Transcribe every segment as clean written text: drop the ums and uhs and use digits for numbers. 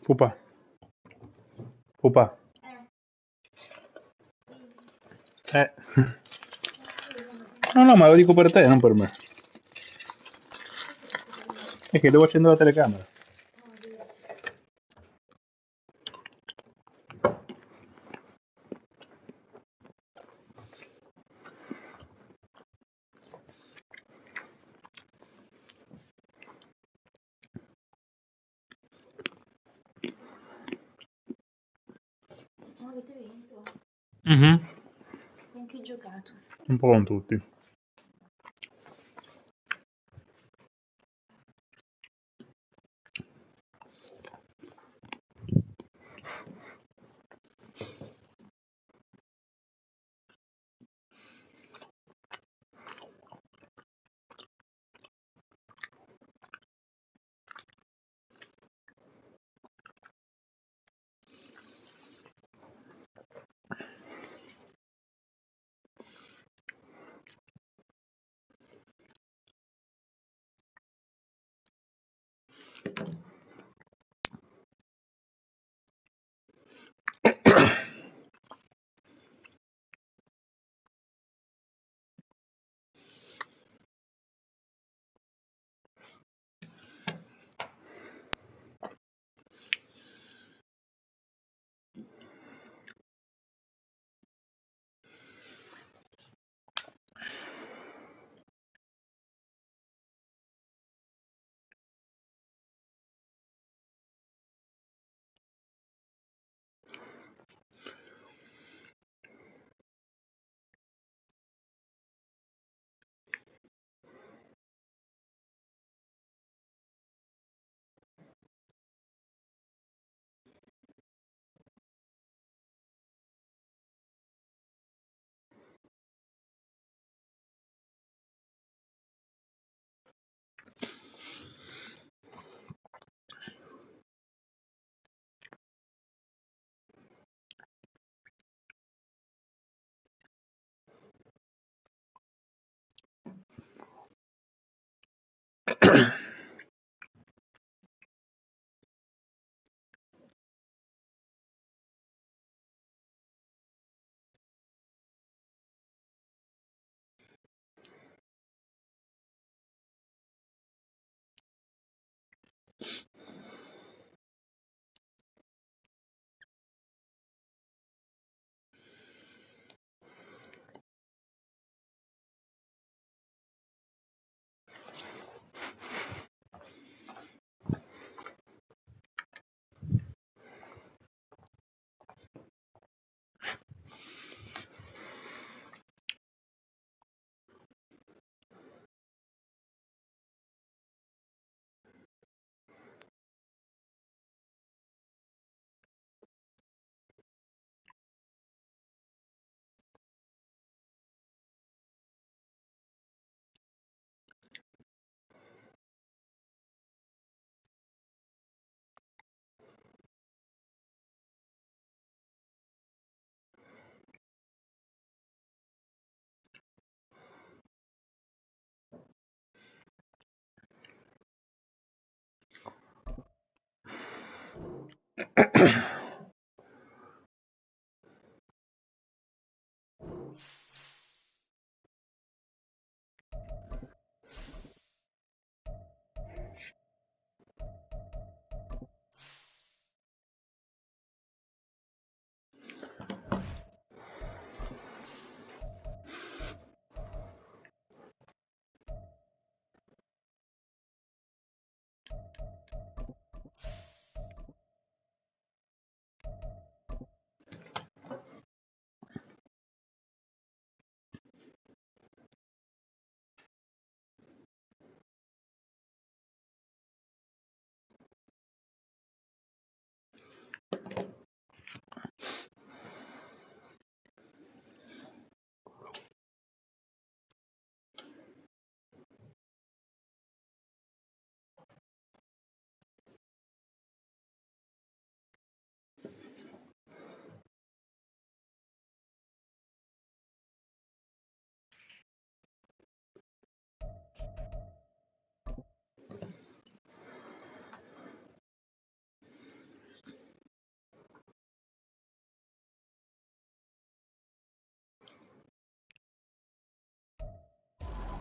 Pupa. Pupa. No, ma lo dico per te, non per me. È che devo accendere la telecamera. Avete vinto? Con chi giocato? Un po' con tutti.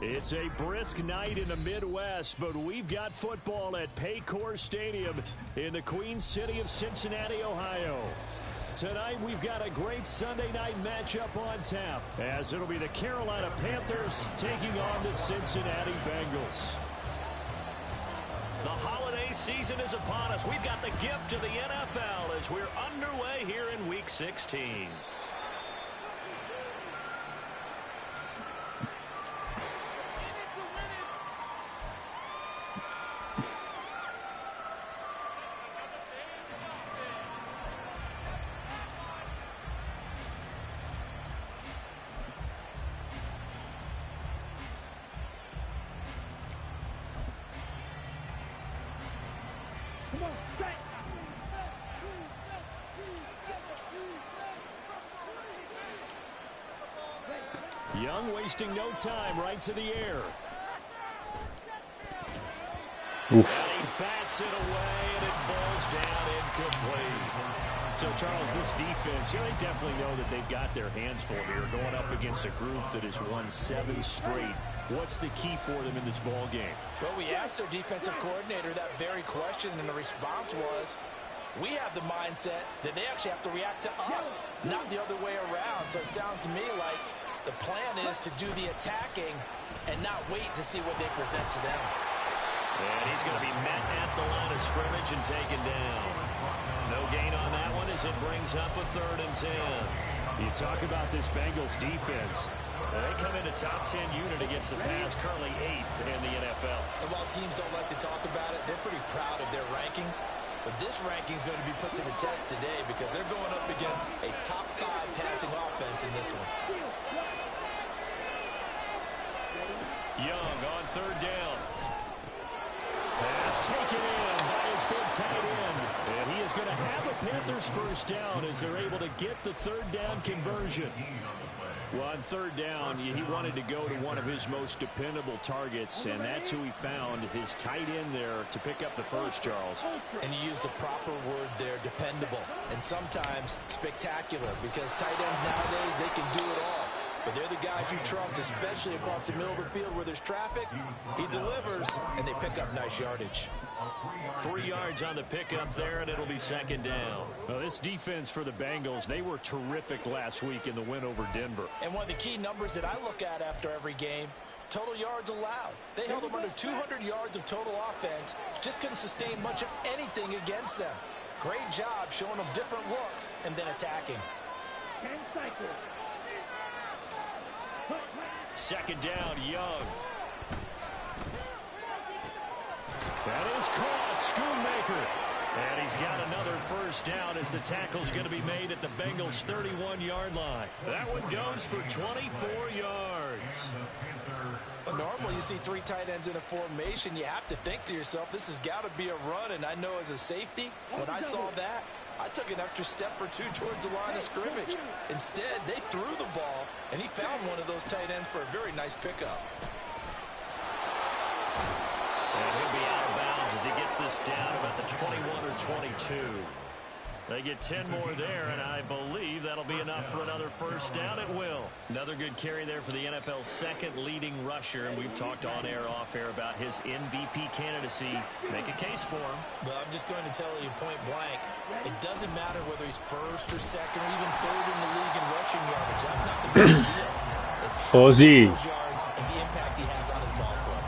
It's a brisk night in the Midwest, but we've got football at Paycor Stadium in the Queen City of Cincinnati, Ohio. Tonight, we've got a great Sunday night matchup on tap, as it'll be the Carolina Panthers taking on the Cincinnati Bengals. The holiday season is upon us. We've got the gift of the NFL as we're underway here in Week 16. Young wasting no time, right to the air. Oof. He bats it away, and it falls down incomplete. So, Charles, this defense, they definitely know that they've got their hands full here, going up against a group that has won 7 straight. What's the key for them in this ball game? Well, we asked their defensive coordinator that very question, and the response was, we have the mindset that they actually have to react to us, not the other way around. So it sounds to me like the plan is to do the attacking and not wait to see what they present to them. And he's going to be met at the line of scrimmage and taken down. No gain on that one as it brings up a 3rd and 10. You talk about this Bengals defense. They come into top 10 unit against the pass, currently 8th in the NFL. And while teams don't like to talk about it, they're pretty proud of their rankings. But this ranking is going to be put to the test today because they're going up against a top 5 passing offense in this one. Young on 3rd down. Pass taken in by his big tight end. And he is going to have a Panthers 1st down as they're able to get the 3rd down conversion. Well, on 3rd down, he wanted to go to one of his most dependable targets, and that's who he found, his tight end there, to pick up the 1st, Charles. And you used the proper word there, dependable, and sometimes spectacular, because tight ends nowadays, they can do it all. But they're the guys you trust, especially across the middle of the field where there's traffic. He delivers, and they pick up nice yardage. 3 yards on the pickup there, and it'll be 2nd down. Well, this defense for the Bengals, they were terrific last week in the win over Denver. And one of the key numbers that I look at after every game, total yards allowed. They held them under 200 yards of total offense, just couldn't sustain much of anything against them. Great job showing them different looks and then attacking. 2nd down, Young. That is caught, Schoonmaker. And he's got another 1st down as the tackle's going to be made at the Bengals' 31-yard line. That one goes for 24 yards. Normally, you see 3 tight ends in a formation, you have to think to yourself, this has got to be a run, and I know as a safety, when I saw that, I took an extra step or 2 towards the line of scrimmage. Instead, they threw the ball, and he found one of those tight ends for a very nice pickup. And he'll be out of bounds as he gets this down about the 21 or 22. They get 10 more there, and I believe that'll be enough for another 1st down. It will. Another good carry there for the NFL's 2nd leading rusher, and we've talked on air, off air about his MVP candidacy. Make a case for him. Well, I'm just going to tell you point blank, it doesn't matter whether he's 1st or 2nd or even 3rd in the league in rushing yardage. That's not the big deal. It's how he gets those yards and the impact he has on his ball club.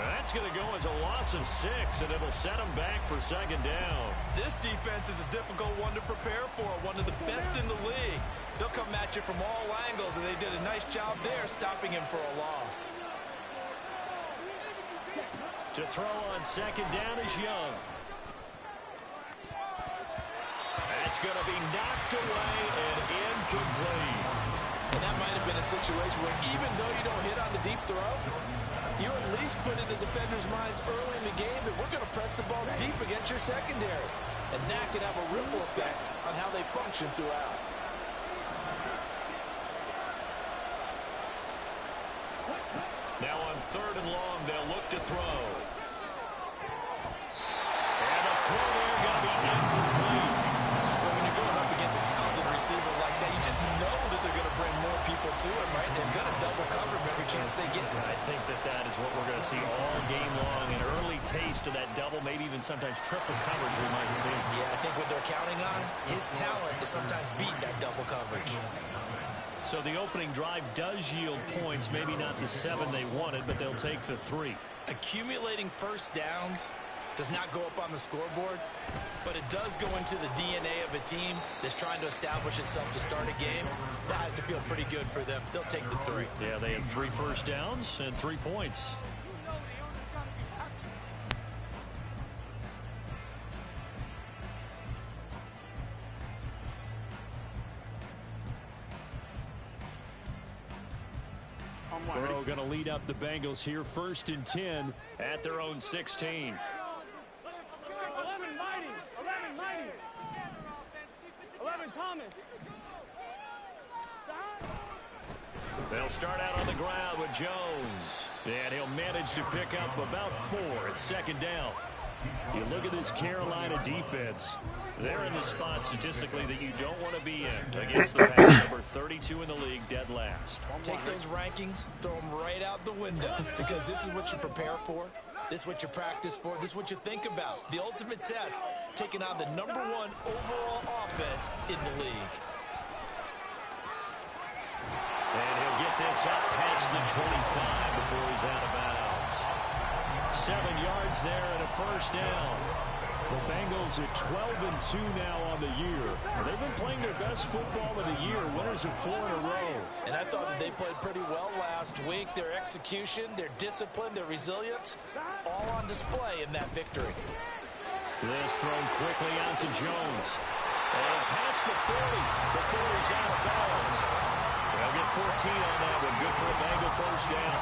That's going to go as a loss of 6, and it'll set them back for second down. This defense is a difficult one to prepare for, one of the best in the league. They'll come at you from all angles, and they did a nice job there stopping him for a loss. To throw on second down is Young. That's going to be knocked away and incomplete. And that might have been a situation where even though you don't hit on the deep throw, you at least put in the defenders' minds early in the game that we're going to press the ball deep against your secondary. And that can have a ripple effect on how they function throughout. Now on 3rd and long, they'll look to throw. And the throw there going to be incomplete. Well, when you're going up against a talented receiver like that, you just know that they're going to bring more people to him, right? They're going to double cover him every chance they get. I think that is what we're going to see all game long. An early taste of that double, maybe even sometimes triple coverage we might see. Yeah, I think what they're counting on, his talent to sometimes beat that double coverage. So the opening drive does yield points, maybe not the 7 they wanted, but they'll take the 3. Accumulating first downs does not go up on the scoreboard, but it does go into the DNA of a team that's trying to establish itself to start a game. That has to feel pretty good for them. They'll take the 3. Yeah, they had 3 first downs and 3 points. Burrow going to lead up the Bengals here, 1st and 10 at their own 16. 11 mighty. 11 Thomas. They'll start out on the ground with Jones. And he'll manage to pick up about 4 at 2nd down. You look at this Carolina defense. They're in the spot statistically that you don't want to be in against the pass. Number 32 in the league, dead last. Take those rankings, throw them right out the window, because this is what you prepare for. This is what you practice for. This is what you think about. The ultimate test, taking on the #1 overall offense in the league. And he'll get this up past the 25 before he's out of bounds. 7 yards there and a 1st down. The Bengals at 12-2 now on the year. They've been playing their best football of the year, winners of 4 in a row. And I thought that they played pretty well last week. Their execution, their discipline, their resilience, all on display in that victory. This thrown quickly out to Jones. And past the 40 before he's out of bounds. They'll get 14 on that one. Good for a Bengal 1st down.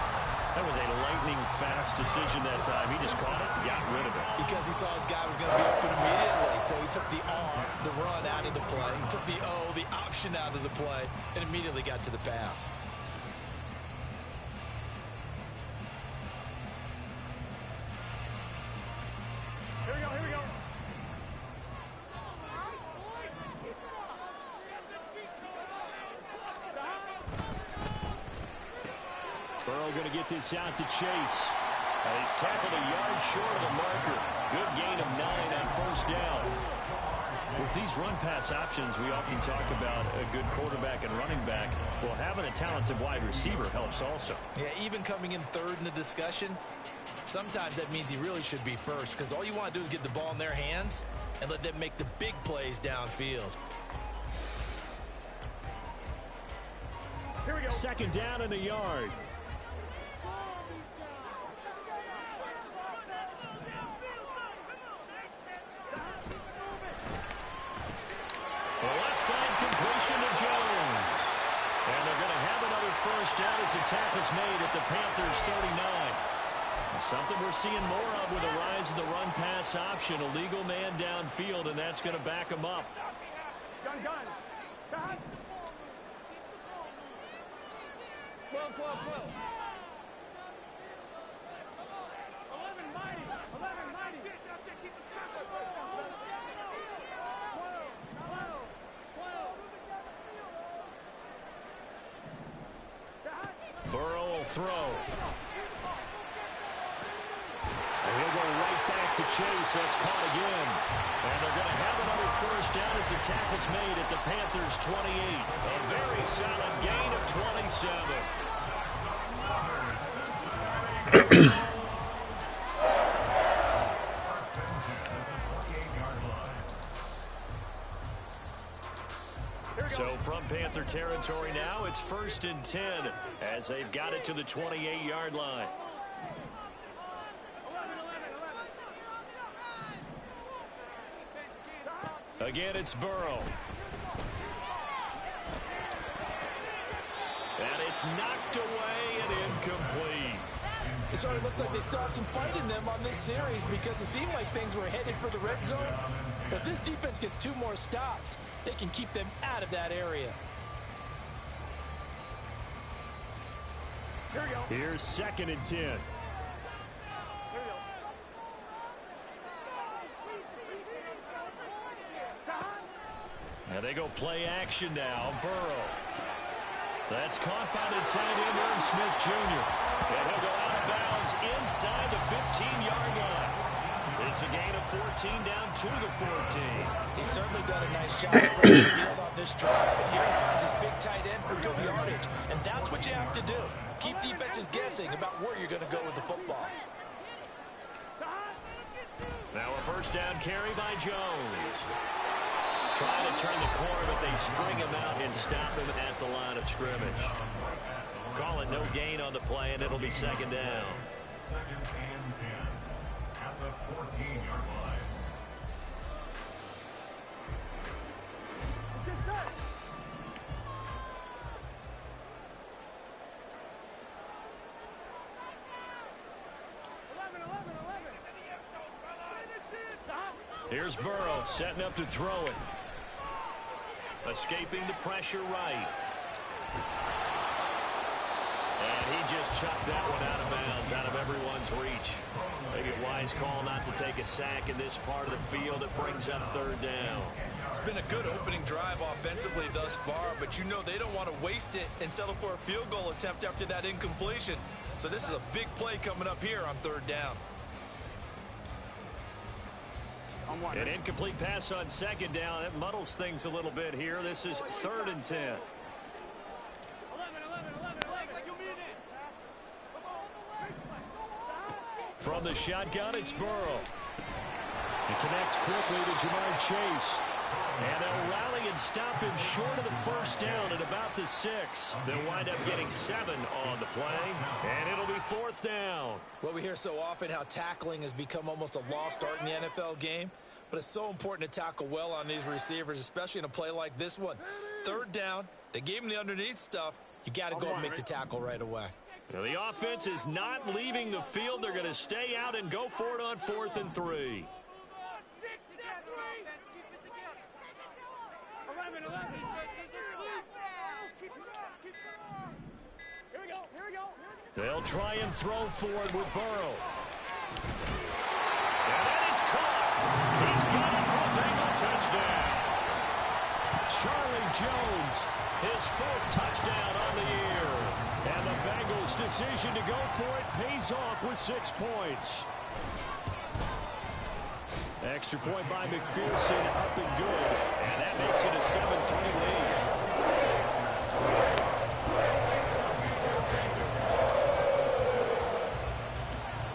That was a lightning-fast decision that time. He just caught it and got rid of it. Because he saw his guy was going to be open immediately, so he took the R, the run out of the play. He took the O, the option out of the play, and immediately got to the pass. Here we go. Burrow going to get this out to Chase. He's tackled a yard short of the marker. Good gain of 9 on 1st down. With these run-pass options, we often talk about a good quarterback and running back. Well, having a talented wide receiver helps also. Yeah, even coming in 3rd in the discussion, sometimes that means he really should be 1st, because all you want to do is get the ball in their hands and let them make the big plays downfield. Here we go. 2nd down and a yard. Left side completion to Jones. And they're going to have another 1st down as the tackle's made at the Panthers 39. Something we're seeing more of with the rise of the run-pass option. A legal man downfield, and that's going to back him up. Gun. 12. 11 mighty. 11 mighty. Burrow will throw. And he'll go right back to Chase. That's caught again. And they're going to have another 1st down as the tackle's made at the Panthers 28. A very solid gain of 27. So from Panther territory now, it's 1st and 10 as they've got it to the 28-yard line. Again, it's Burrow. And it's knocked away and incomplete. It sort of looks like they still have some fight in them on this series because it seemed like things were headed for the red zone. But if this defense gets 2 more stops, they can keep them out of that area. Here we go. Here's 2nd and 10. Here we go. And they go play action now. Burrow. That's caught by the tight end, Irv Smith Jr. And he'll go out of bounds inside the 15-yard line. It's a gain of 14 down to the 14. He's certainly done a nice job spreading the field on this drive. And here he finds his big tight end for good yardage. And that's what you have to do. Keep defenses guessing about where you're going to go with the football. Now a 1st down carry by Jones. Trying to turn the corner, but they string him out and stop him at the line of scrimmage. Call it no gain on the play, and it'll be 2nd down. 2nd and 10 at the 14-yard line. Here's Burrow setting up to throw it. Escaping the pressure right. And he just chucked that one out of bounds, out of everyone's reach. Maybe a wise call not to take a sack in this part of the field. It brings up 3rd down. It's been a good opening drive offensively thus far, but you know they don't want to waste it and settle for a field goal attempt after that incompletion. So this is a big play coming up here on 3rd down. An incomplete pass on 2nd down. That muddles things a little bit here. This is 3rd and 10. 11. From the shotgun, it's Burrow. He connects quickly to Jamar Chase. And they'll rally and stop him short of the 1st down at about the 6. They'll wind up getting 7 on the play. And it'll be 4th down. Well, we hear so often how tackling has become almost a lost art in the NFL game. But it's so important to tackle well on these receivers, especially in a play like this one. 3rd down, they gave him the underneath stuff. You got to go and make the tackle right away. Now the offense is not leaving the field. They're going to stay out and go for it on 4th and 3. 11. Here we go. They'll try and throw forward with Burrow. And that is caught. He's got it for a Bengal touchdown. Charlie Jones, his 4th touchdown on the year. And the Bengals' decision to go for it pays off with 6 points. Extra point by McPherson, up and good. And that makes it a 7-3 lead.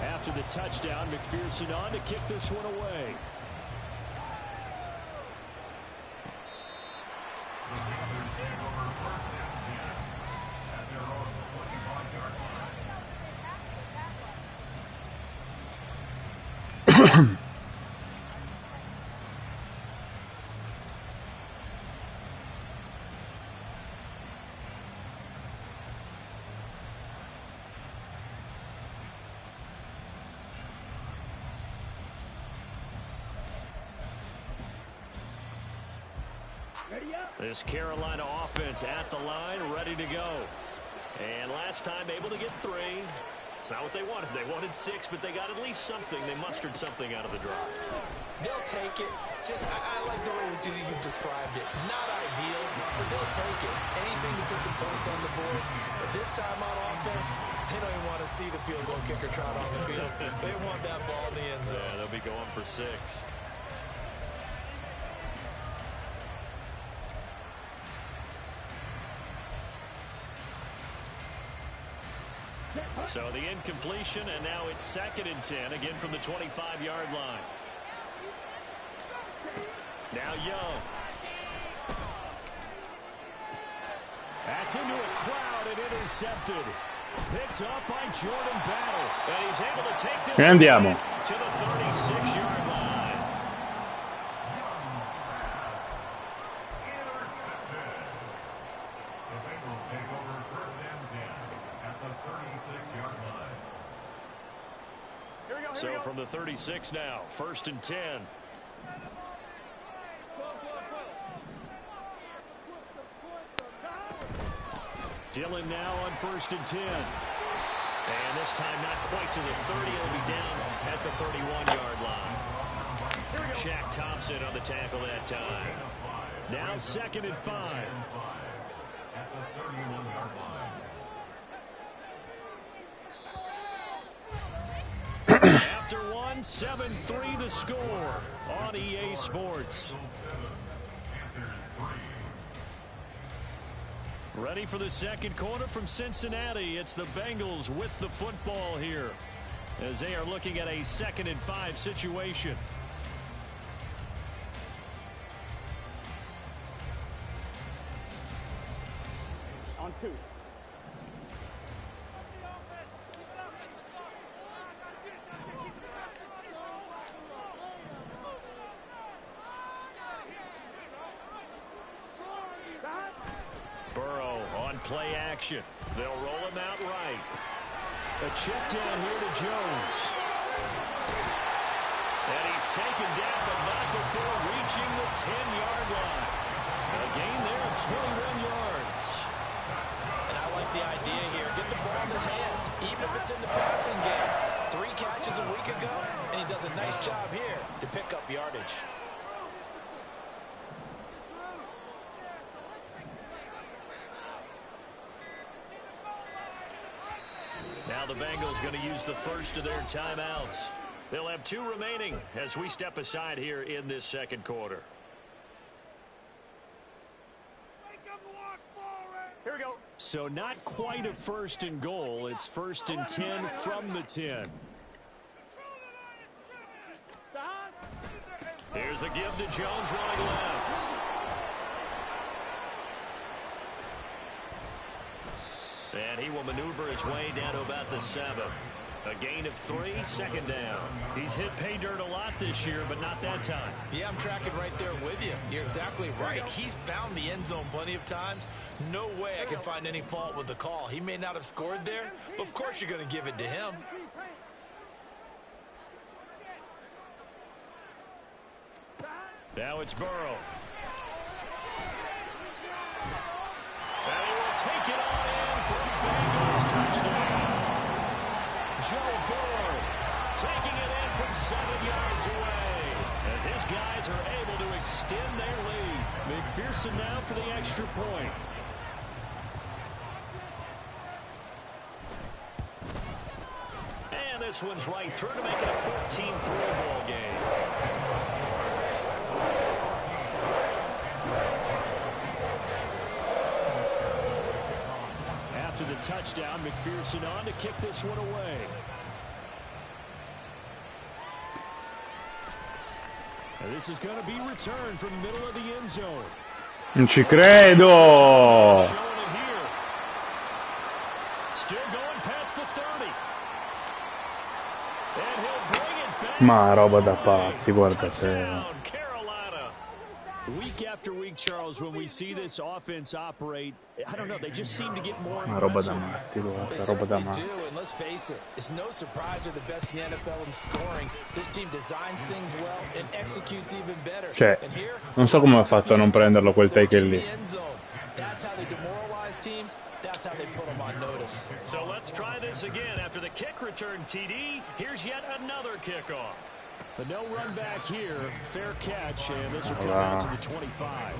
After the touchdown, McPherson on to kick this one away. The Panthers take over 1st and 10 at their own 25-yard line. This Carolina offense at the line, ready to go. And last time able to get 3. It's not what they wanted. They wanted 6, but they got at least something. They mustered something out of the drive. They'll take it. I like the way you've described it. Not ideal, but they'll take it. Anything to put some points on the board. But this time on offense, they don't even want to see the field goal kicker trot on the field. They want that ball in the end zone. Yeah, they'll be going for 6. So the incompletion, and now it's 2nd and 10, again from the 25-yard line. Now Young. That's into a crowd and intercepted. Picked up by Jordan Battle. And he's able to take this Andiamo. to the 36-yard line. Intercepted. The Bengals take over first and 10 at the 36-yard line. Here we go. So from the 36 now, 1st and 10. Dillon now on 1st and 10. And this time not quite to the 30. He'll be down at the 31-yard line. Shaq Thompson on the tackle that time. Now 2nd and 5. At the 31-yard line. After one, 7-3 the score on EA Sports. Panthers 3. Ready for the second quarter from Cincinnati. It's the Bengals with the football here as they are looking at a 2nd and 5 situation. On 2. Burrow on play action. They'll roll him out right. A check down here to Jones. And he's taken down, but not before reaching the 10-yard line. A gain there of 21 yards. And I like the idea here. Get the ball in his hands, even if it's in the passing game. 3 catches a week ago, and he does a nice job here to pick up yardage. Now the Bengals going to use the first of their timeouts. They'll have 2 remaining as we step aside here in this second quarter. Here we go. So not quite a 1st and goal. It's 1st and 10 from the 10. Here's a give to Jones running left. And he will maneuver his way down to about the 7. A gain of 3, 2nd down. He's hit pay dirt a lot this year, but not that time. Yeah, I'm tracking right there with you. You're exactly right. He's found the end zone plenty of times. No way I can find any fault with the call. He may not have scored there, but of course you're going to give it to him. Now it's Burrow. And he will take it on in for the Bengals touchdown. Joe Burrow taking it in from 7 yards away as his guys are able to extend their lead. McPherson now for the extra point. And this one's right through to make it a 14-3 ball game. After the touchdown, McPherson on to kick this one away. And this is going to be returned from the middle of the end zone. Non ci credo! Showing it here. Still going past the 30. And he'll bring it back. Ma roba da pazzi, guarda te. Touchdown, Carolina. Week after week, Charles, when we see this offense operate, I don't know, they just seem to get more Ma roba da impressive. matti, They guarda, roba da certainly matti. do, and let's face it, it's no surprise they're the best in the NFL in scoring. This team designs things well and executes even better. Cioè, And here, non so come ha fatto a non prenderlo quel take in lì. the end zone. That's how they demoralize teams. That's how they put them on notice. So let's try this again. After the kick return TD, here's yet another kickoff. But no run back here. Fair catch, and this will come out to the 25.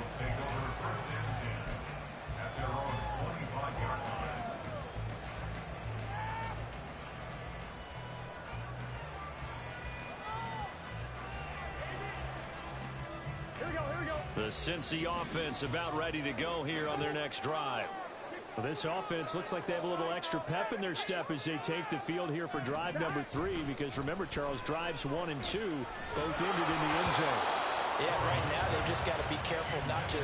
The Cincy offense about ready to go here on their next drive. Well, this offense looks like they have a little extra pep in their step as they take the field here for drive number 3, because remember, Charles, drives 1 and 2 both ended in the end zone. Yeah, right now they've just got to be careful not to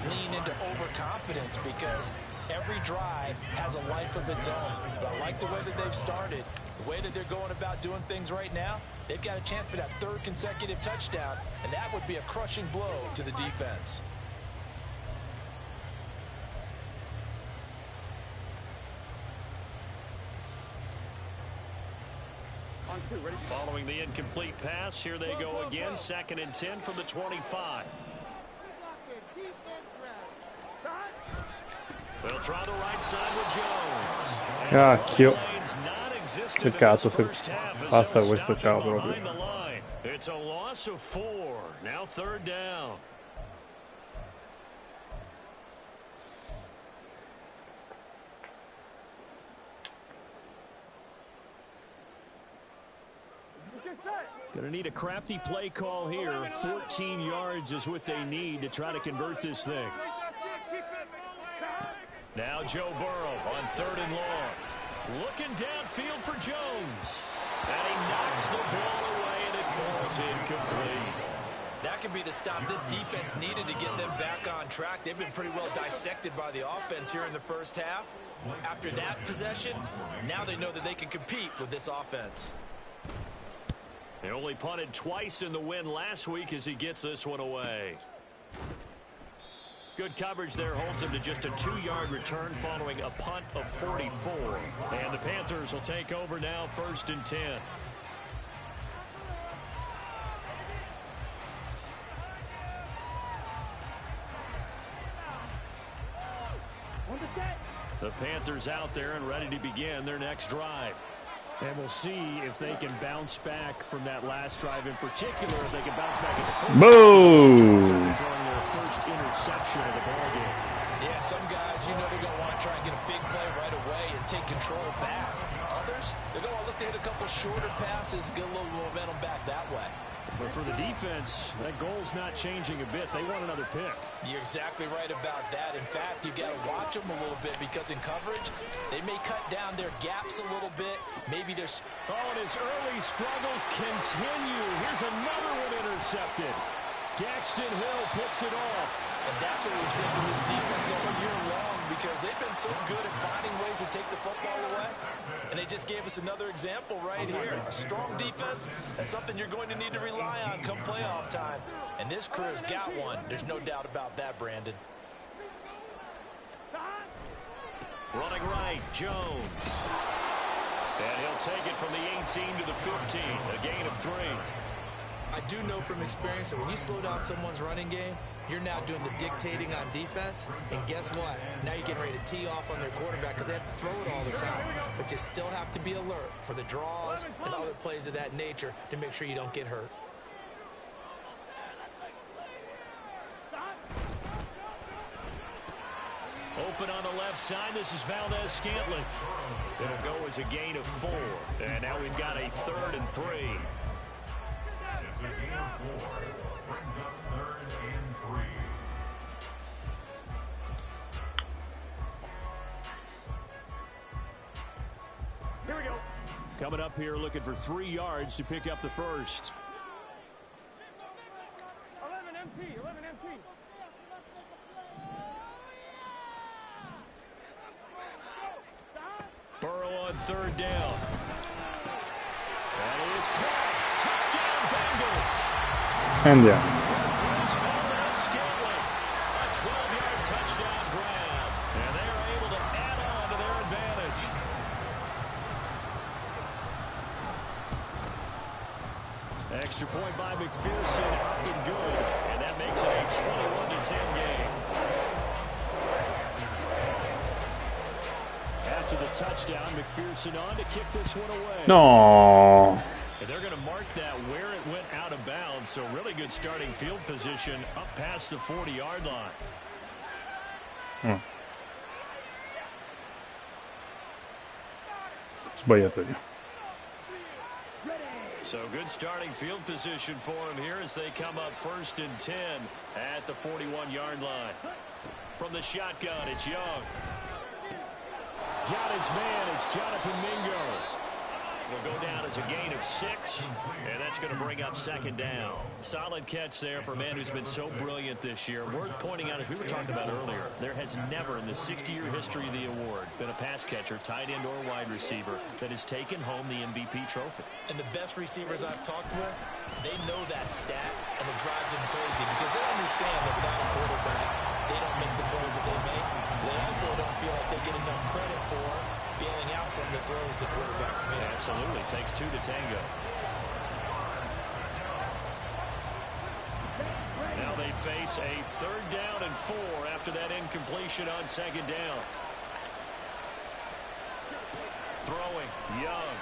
lean into overconfidence, because Every drive has a life of its own. But I like the way that they've started, the way that they're going about doing things right now. They've got a chance for that third consecutive touchdown, and that would be a crushing blow to the defense. Following the incomplete pass, here they go again. 2nd and 10 from the 25. They'll try the right side with Jones. Cacchio. Peccato se passa questo ciao proprio. It's a loss of 4. Now 3rd down. Going to need a crafty play call here. 14 yards is what they need to try to convert this thing. Now Joe Burrow on 3rd and long. Looking downfield for Jones. And he knocks the ball away, and it falls incomplete. That could be the stop this defense needed to get them back on track. They've been pretty well dissected by the offense here in the first half. After that possession, now they know that they can compete with this offense. They only punted twice in the win last week as he gets this one away. Good coverage there holds him to just a 2-yard return following a punt of 44. And the Panthers will take over now, 1st and 10. The Panthers out there and ready to begin their next drive. And we'll see if they can bounce back from that last drive in particular. If they can bounce back at the boom! Throwing their first interception of the ball game. Yeah, some guys, you know, they're going to want to try and get a big play right away and take control back. Others, they're going to look to hit a couple shorter passes, get a little momentum back that way. But for the defense, that goal's not changing a bit. They want another pick. You're exactly right about that. In fact, you got to watch them a little bit because in coverage, they may cut down their gaps a little bit. Maybe there's... Oh, and his early struggles continue. Here's another one intercepted. Daxton Hill puts it off. And that's what we've seen from this defense all year long because they've been so good at finding ways to take the football away. And they just gave us another example right here. A strong defense, that's something you're going to need to rely on come playoff time. And this crew's got one. There's no doubt about that, Brandon. Running right, Jones. And he'll take it from the 18 to the 15, a gain of 3. I do know from experience that when you slow down someone's running game, you're now doing the dictating on defense. And guess what? Now you're getting ready to tee off on their quarterback because they have to throw it all the time. But you still have to be alert for the draws and other plays of that nature to make sure you don't get hurt. Open on the left side. This is Valdez-Scantling. It'll go as a gain of 4. And now we've got a 3rd and 3. It's a gain of 4. Brings up 3rd and 3. Here we go. Coming up here looking for 3 yards to pick up the first. 11 MT, 11 MT. Burrow on 3rd down. That is caught. Touchdown, Bengals. And yeah. Valdez-Scantling. A 12-yard touchdown grab. And they are able to add on to their advantage. Extra point by McPherson. Up and good. And that makes it a 21-10 game. After the touchdown, McPherson on to kick this one away. No. And they're going to mark that where it went out of bounds. So really good starting field position up past the 40-yard line. Sbagliato lì. So good starting field position for him here as they come up 1st and 10 at the 41-yard line. From the shotgun, it's Young. Got his man. It's Jonathan Mingo. will go down as a gain of 6, and that's going to bring up 2nd down. Solid catch there for a man who's been so brilliant this year. Worth pointing out, as we were talking about earlier, there has never in the 60-year history of the award been a pass catcher, tight end, or wide receiver that has taken home the MVP trophy. And the best receivers I've talked with, they know that stat, and it drives them crazy because they understand that without a quarterback, they don't make the plays that they make. They also don't feel like they get enough credit for bailing out some of the throws the quarterbacks make. Absolutely. Takes 2 to tango. Now they face a 3rd down and 4 after that incompletion on 2nd down. Throwing, Young.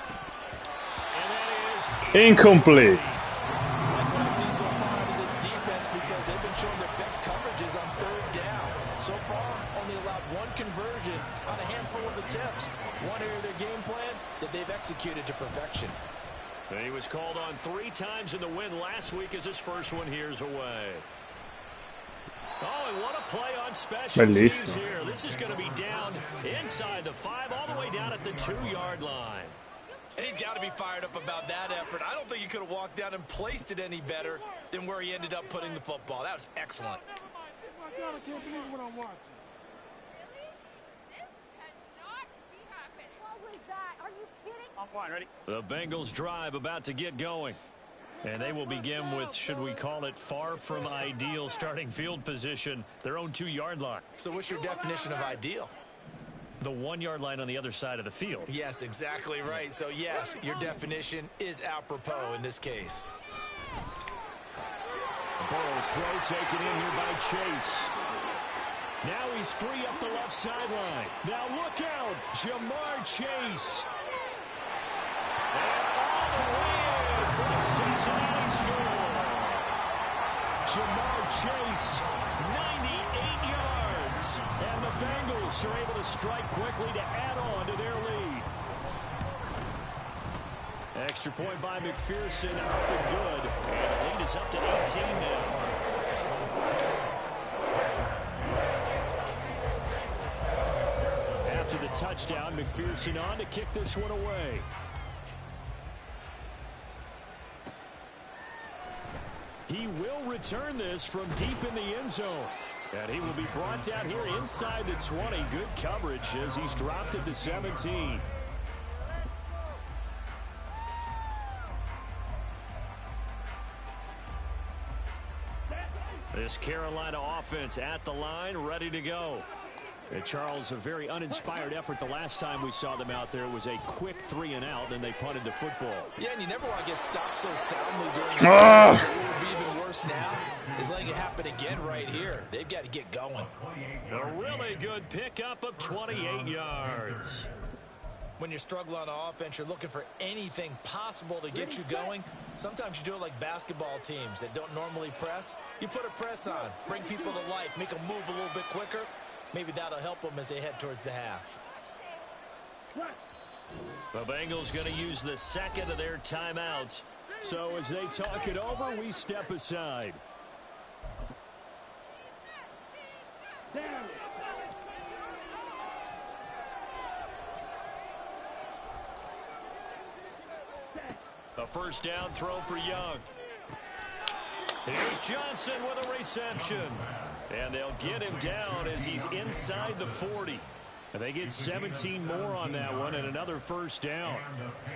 And that is incomplete. Like what I see so far out of this defense because they've been showing their best coverages on 3rd down. So far, only allowed 1 conversion on a handful of attempts. One area of their game plan that they've executed to perfection. And he was called on 3 times in the win last week as his first one here's away. Oh, and what a play on special teams here. This is going to be down inside the 5, all the way down at the 2-yard line. And he's got to be fired up about that effort. I don't think he could have walked down and placed it any better than where he ended up putting the football. That was excellent. I can't believe what I'm watching. Really? This cannot be happening. What was that? Are you kidding? I'm fine. Ready? The Bengals drive about to get going. And they will begin with, should we call it, far from ideal starting field position, their own 2-yard line. So what's your definition of ideal? The 1-yard line on the other side of the field. Yes, exactly right. So, yes, your definition is apropos in this case. Burrow's throw taken in here by Chase. Now he's free up the left sideline. Now look out, Jamar Chase. And all the way in for the Cincinnati score. Jamar Chase, 98 yards. And the Bengals are able to strike quickly to add on to their lead. Extra point by McPherson, up and good. And the lead is up to 18 now. After the touchdown, McPherson on to kick this one away. He will return this from deep in the end zone. And he will be brought down here inside the 20. Good coverage as he's dropped at the 17. This Carolina offense at the line, ready to go. And Charles, a very uninspired effort the last time we saw them out there. It was a quick 3 and out, and they punted the football. Yeah, and you never want to get stopped so soundly during the season. What would be even worse now is letting it happen again right here. They've got to get going. A really good pickup of 28 yards. When you're struggling on offense, you're looking for anything possible to get you going. Sometimes you do it like basketball teams that don't normally press. You put a press on, bring people to life, make them move a little bit quicker. Maybe that'll help them as they head towards the half. The Bengals going to use the second of their timeouts. So as they talk it over, we step aside. A first down throw for Young. Here's Johnson with a reception. And they'll get him down as he's inside the 40. And they get 17 more on that one and another first down.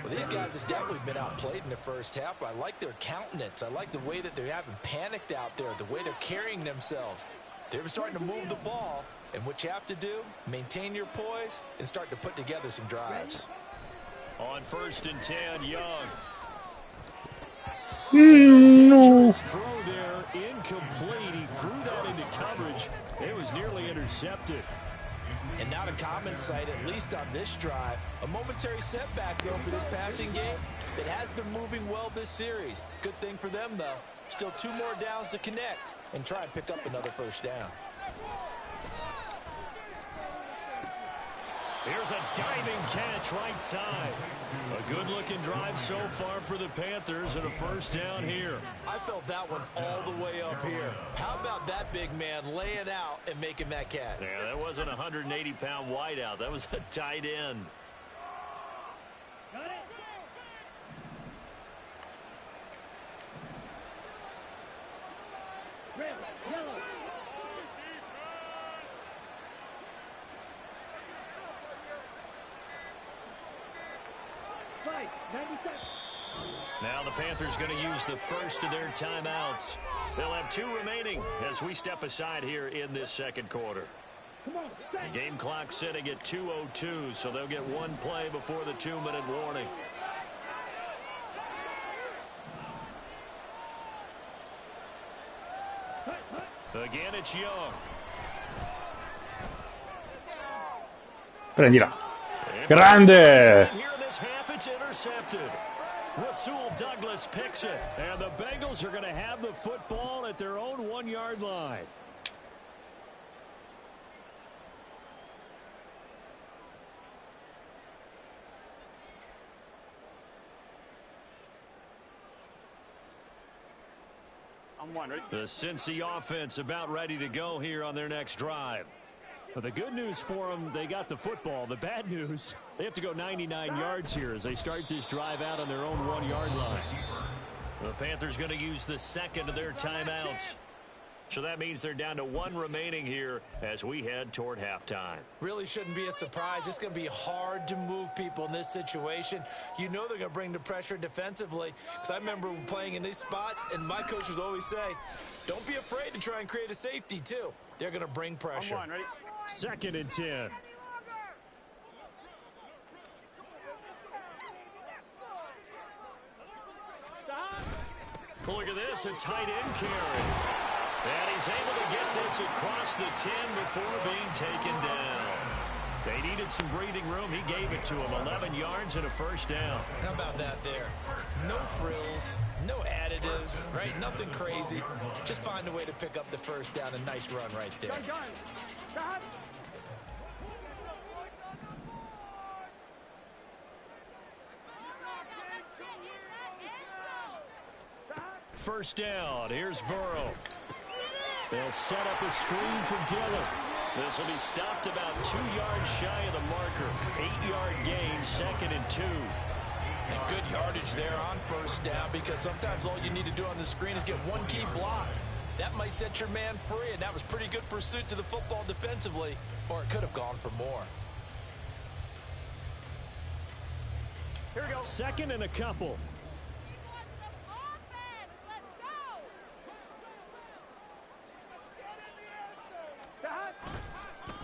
Well, these guys have definitely been outplayed in the first half. I like their countenance. I like the way that they haven't panicked out there, the way they're carrying themselves. They're starting to move the ball. And what you have to do, maintain your poise and start to put together some drives. On 1st and 10, Young. No. Throw there, incomplete. He threw that into coverage. It was nearly intercepted. And not a common sight, at least on this drive. A momentary setback, though, for this passing game that has been moving well this series. Good thing for them, though. Still 2 more downs to connect and try and pick up another first down. Here's a diving catch right side. A good-looking drive so far for the Panthers and a first down here. I felt that one all the way up here. How about that big man laying out and making that catch? Yeah, that wasn't a 180-pound wideout. That was a tight end. Now the Panthers going to use the first of their timeouts. They'll have 2 remaining as we step aside here in this second quarter. The game clock sitting at 2:02, so they'll get 1 play before the 2-minute warning. Again, it's Young. Prendila. Grande! Here in this half, it's intercepted. Rasul Douglas picks it, and the Bengals are going to have the football at their own 1-yard line. The Cincy offense about ready to go here on their next drive. But the good news for them, they got the football. The bad news, they have to go 99 yards here as they start this drive out on their own 1-yard line. The Panthers going to use the second of their timeouts. So that means they're down to 1 remaining here as we head toward halftime. Really shouldn't be a surprise. It's going to be hard to move people in this situation. You know they're going to bring the pressure defensively. Because I remember playing in these spots, and my coaches always say, don't be afraid to try and create a safety, too. They're going to bring pressure. Second and 10. Look at this, a tight end carry. And he's able to get this across the 10 before being taken down. They needed some breathing room. He gave it to him. 11 yards and a first down. How about that there? No frills, no additives, right? Nothing crazy. Just find a way to pick up the first down. A nice run right there. First down. Here's Burrow. They'll set up a screen for Dillon. This will be stopped about 2 yards shy of the marker. 8-yard gain, 2nd and 2. And good yardage there on first down, because sometimes all you need to do on the screen is get 1 key block. That might set your man free, and that was pretty good pursuit to the football defensively, or it could have gone for more. Here we go. 2nd and a couple.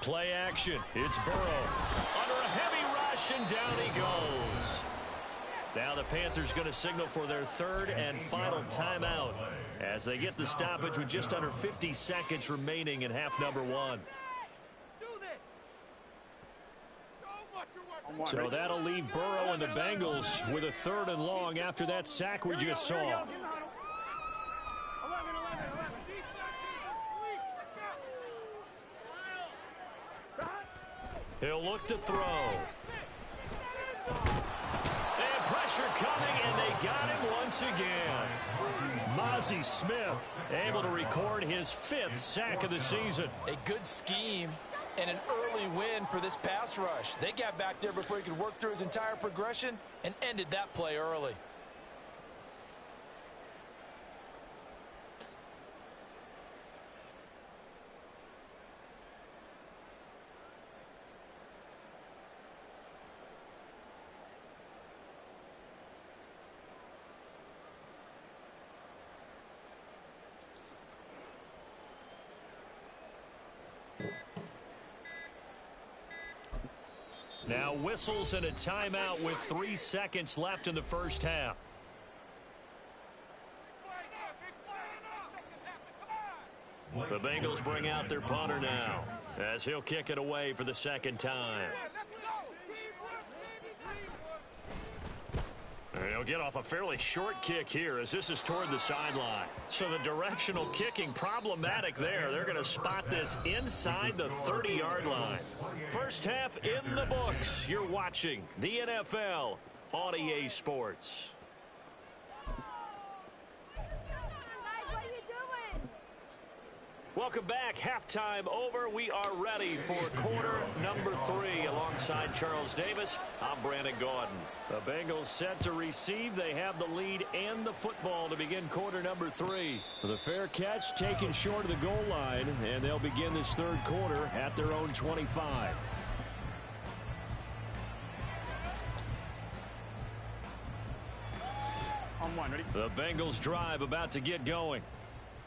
Play action. It's Burrow. Under a heavy rush, and down he goes. Now the Panthers going to signal for their 3rd and final timeout as they get the stoppage with just under 50 seconds remaining in half number 1. So that'll leave Burrow and the Bengals with a 3rd and long after that sack we just saw. He'll look to throw. And pressure coming, and they got him once again. Mozzie Smith able to record his 5th sack of the season. A good scheme and an early win for this pass rush. They got back there before he could work through his entire progression and ended that play early. Now whistles and a timeout with 3 seconds left in the first half. The Bengals bring out their punter now as he'll kick it away for the 2nd time. He'll get off a fairly short kick here as this is toward the sideline. So the directional kicking problematic there. They're going to spot this inside the 30-yard line. First half in the books. You're watching the NFL on EA Sports. Welcome back. Halftime over. We are ready for quarter number 3. Alongside Charles Davis, I'm Brandon Gordon. The Bengals set to receive. They have the lead and the football to begin quarter number 3. The fair catch taken short of the goal line, and they'll begin this 3rd quarter at their own 25. The Bengals drive about to get going.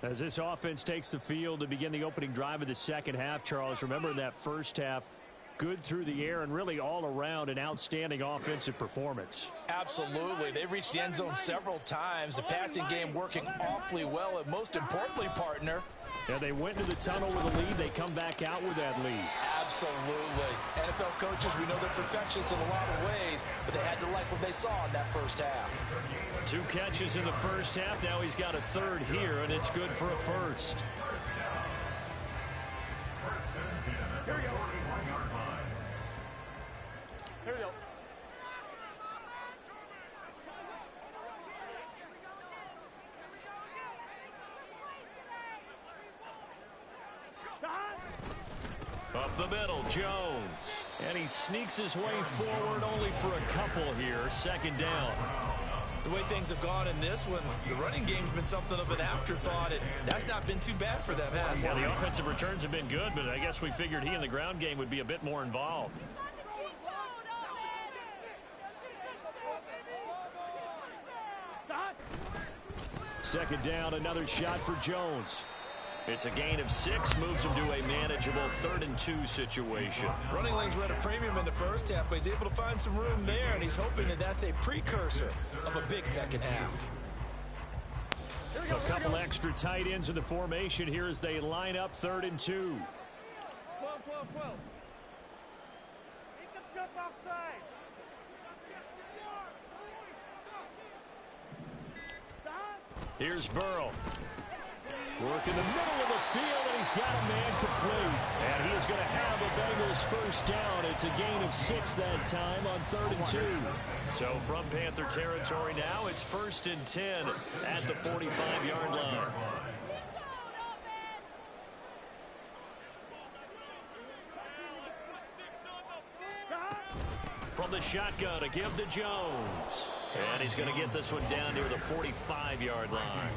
As this offense takes the field to begin the opening drive of the second half, Charles, remember in that first half, good through the air and really all around an outstanding offensive performance. Absolutely. They reached the end zone several times. The passing game working awfully well, and most importantly, partner, yeah, they went into the tunnel with a lead. They come back out with that lead. Absolutely. NFL coaches, we know they're perfectionists in a lot of ways, but they had to like what they saw in that first half. 2 catches in the first half. Now he's got a third here, and it's good for a first. Here we go. Here we go. Up the middle, Jones. And he sneaks his way forward only for a couple here. Second down. The way things have gone in this one, the running game's been something of an afterthought, and that's not been too bad for them, has it? Yeah, the offensive returns have been good, but I guess we figured he in the ground game would be a bit more involved. Second down, another shot for Jones. It's a gain of 6, moves him to a manageable 3rd and 2 situation. Running lanes led a premium in the first half, but he's able to find some room there, and he's hoping that that's a precursor of a big second half. A couple extra tight ends in the formation here as they line up 3rd and 2. 12. He can jump outside. Here's Burrow. Work in the middle of the field, and he's got a man complete. And he is going to have the Bengals first down. It's a gain of 6 that time on 3rd and 2. So from Panther territory now, it's 1st and 10 at the 45-yard line. From the shotgun, a give to Jones. And he's going to get this one down near the 45-yard line.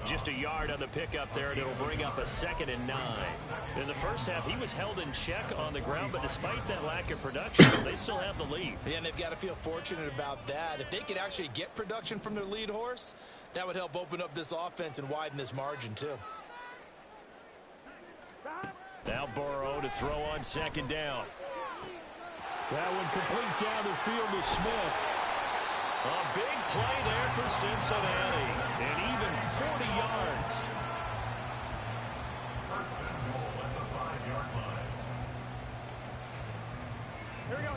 Just a yard on the pickup there, and it'll bring up a 2nd and 9. In the first half, he was held in check on the ground, but despite that lack of production, they still have the lead. Yeah, and they've got to feel fortunate about that. If they could actually get production from their lead horse, that would help open up this offense and widen this margin, too. Now Burrow to throw on 2nd down. That one complete down the field to Smith. A big play there for Cincinnati. And even 40 yards. First and goal at the 5-yard line. Here we go.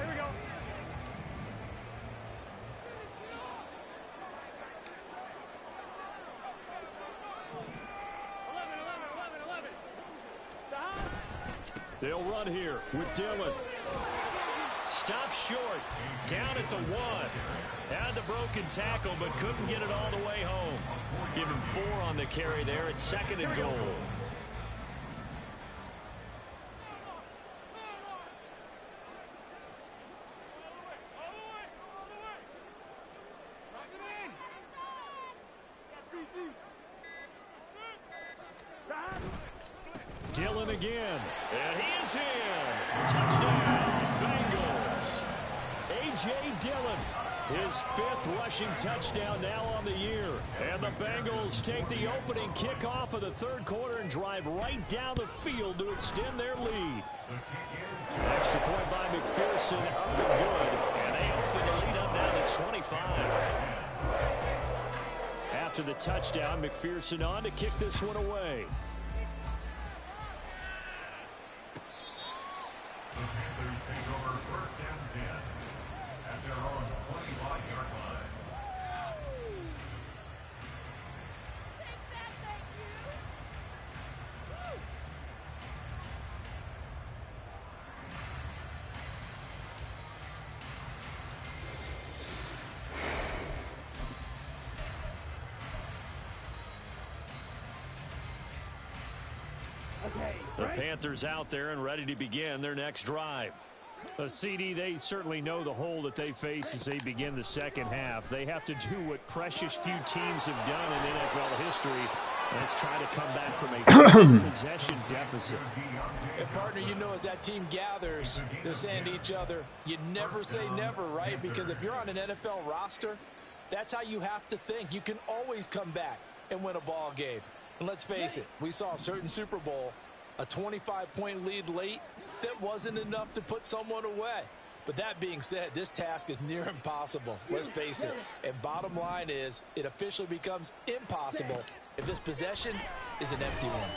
They'll run here with Dillon. Stops short. Down at the 1. Had the broken tackle, but couldn't get it all the way home. Give him 4 on the carry there at 2nd and goal. Dillon again. And he is in. Touchdown, Bengals. A.J. Dillon. His 5th rushing touchdown now on the year. And the Bengals take the opening kickoff of the 3rd quarter and drive right down the field to extend their lead. Extra point by McPherson up and good. And they open the lead up now to 25. After the touchdown, McPherson on to kick this one away. The Panthers take over 1st and 10 at their own 25-yard line. The Panthers out there and ready to begin their next drive. A CD, they certainly know the hole that they face as they begin the second half. They have to do what precious few teams have done in NFL history, and it's try to come back from a possession deficit. And partner, you know, as that team gathers, they're saying to each other, you never say never, right? Because if you're on an NFL roster, That's how you have to think. You can always come back and win a ball game. And let's face it, we saw a certain Super Bowl, a 25-point lead late, that wasn't enough to put someone away. But that being said, this task is near impossible. Let's face it. And bottom line is, it officially becomes impossible if this possession is an empty one.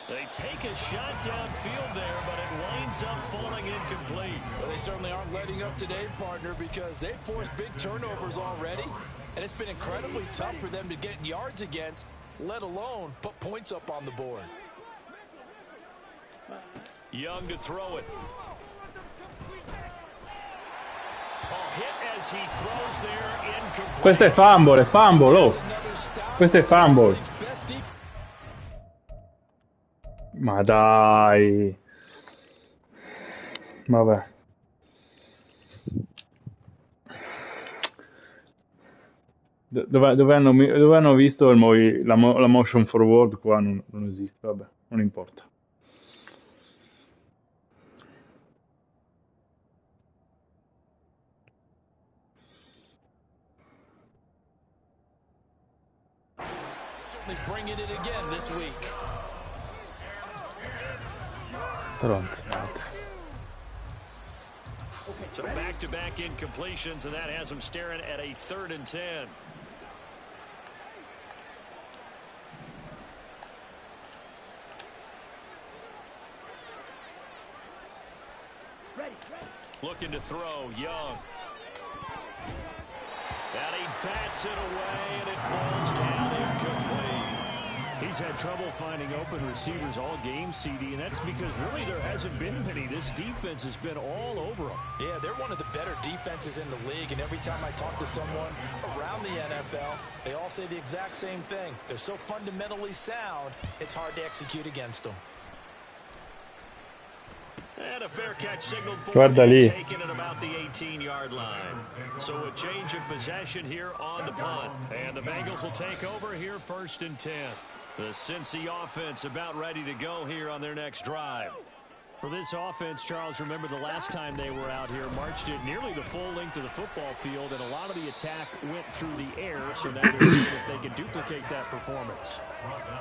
They take a shot downfield there, but it winds up falling incomplete. Well, they certainly aren't letting up today, partner, because they've forced big turnovers already, and it's been incredibly tough for them to get yards against, let alone put points up on the board. Young to throw it. Hit as he throws there, incomplete. Questo è fumble, oh. Questo è fumble. Ma dai. Vabbè. Dove hanno visto la motion forward? Qua non esiste, vabbè, non importa. Bringing it again this week. So back-to-back incompletions, and that has them staring at a 3rd and 10. Looking to throw, Young. And he bats it away, and it falls down incomplete. He's had trouble finding open receivers all game, CD, and that's because really there hasn't been many. This defense has been all over them. Yeah, they're one of the better defenses in the league, and every time I talk to someone around the NFL, they all say the exact same thing. They're so fundamentally sound, it's hard to execute against them. And a fair catch signaled for Guarda lì. taken at about the 18-yard line. So a change of possession here on the punt. And the Bengals will take over here 1st and 10. The Cincy offense about ready to go here on their next drive. For this offense, Charles, remember the last time they were out here, marched it nearly the full length of the football field, and a lot of the attack went through the air, so now they're seeing if they can duplicate that performance.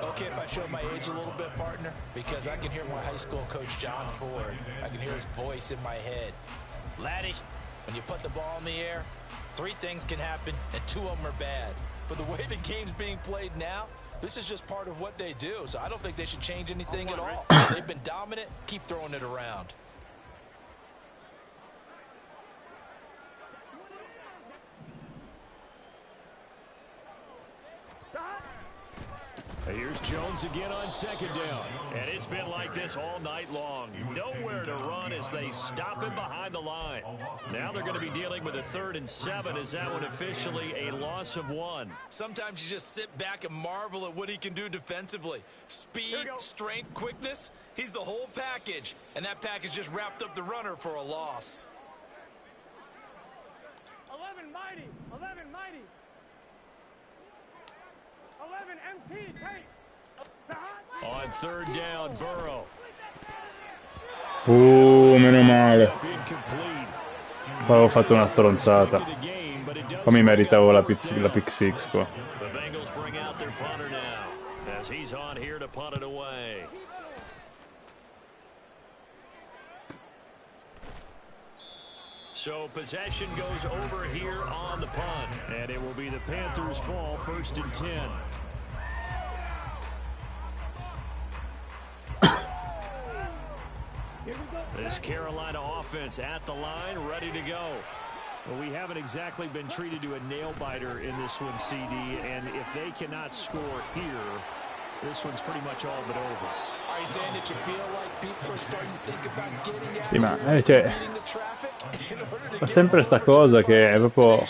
Okay, if I show my age a little bit, partner, because I can hear my high school coach, John Ford. I can hear his voice in my head. Laddie, when you put the ball in the air, 3 things can happen, and 2 of them are bad. But the way the game's being played now, this is just part of what they do, so I don't think they should change anything at all. They've been dominant. Keep throwing it around. Here's Jones again on 2nd down. And it's been like this all night long. Nowhere to run as they stop him behind the line. Now they're going to be dealing with a 3rd and 7. Is that one officially a loss of 1? Sometimes you just sit back and marvel at what he can do defensively. Speed, strength, quickness. He's the whole package. And that package just wrapped up the runner for a loss. 11 mighty. 11 mighty. 11 MT, take. On 3rd down, Burrow. Meno male. Avevo fatto una stronzata. Qua mi meritavo la pick six qua. The Bengals bring out their punter now as he's on here to punt it away. So possession goes over here on the punt, and it will be the Panthers' ball, 1st and 10. This Carolina offense at the line, ready to go. Well, we haven't exactly been treated to a nail-biter in this one, CD, and if they cannot score here, this one's pretty much all but over. Are you saying that you feel like people are starting to think about getting out Sì, ma cioè, fa sempre sta cosa che è proprio...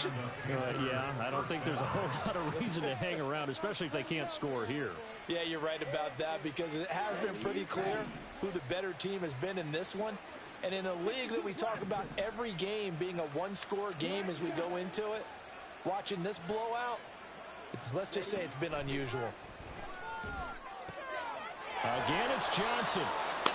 Yeah, I don't think there's a whole lot of reason to hang around, especially if they can't score here. Yeah, you're right about that, because it has been pretty clear who the better team has been in this one. And in a league that we talk about every game being a one-score game as we go into it, watching this blowout, let's just say it's been unusual. Again, it's Johnson.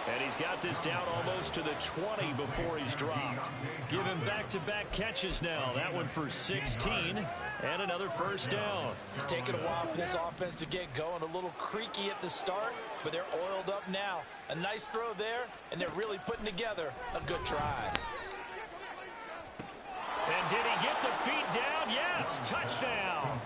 And he's got this down almost to the 20 before he's dropped. Give him back-to-back catches now. That one for 16 and another first down. It's taken a while for this offense to get going. A little creaky at the start, but they're oiled up now. A nice throw there, and they're really putting together a good drive. And did he get the feet down? Yes, touchdown.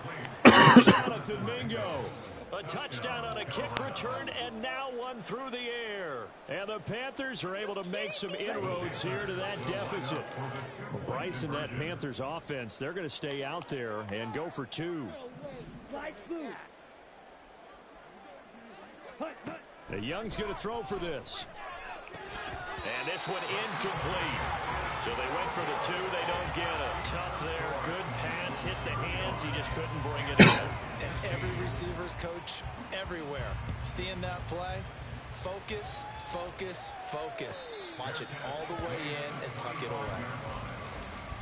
Jonathan Mingo. A touchdown on a kick return, and now one through the air. And the Panthers are able to make some inroads here to that deficit. Bryce and that Panthers offense, they're going to stay out there and go for two. Young's going to throw for this. And this one incomplete. So they went for the two. They don't get it. Tough there. Good pass. Hit the hands. He just couldn't bring it in. And every receiver's coach everywhere. Seeing that play, focus, focus, focus. Watch it all the way in and tuck it away.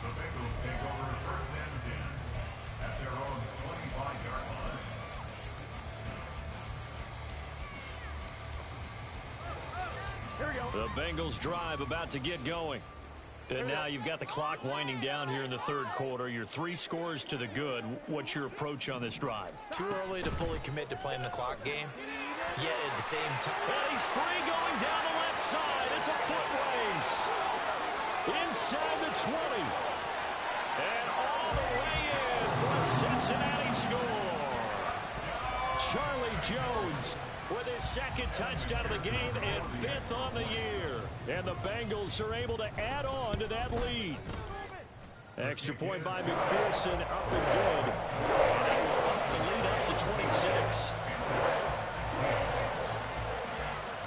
The Bengals take over first and 10 at their own 25-yard line. The Bengals drive about to get going. And now you've got the clock winding down here in the third quarter. You're 3 scores to the good. What's your approach on this drive? Too early to fully commit to playing the clock game. Yet at the same time. And he's free going down the left side. It's a foot race. Inside the 20. And all the way in for a Cincinnati score. Charlie Jones with his second touchdown of the game and 5th on the year. And the Bengals are able to add on to that lead. Extra point by McPherson, up and good. And that will bump the lead up to 26.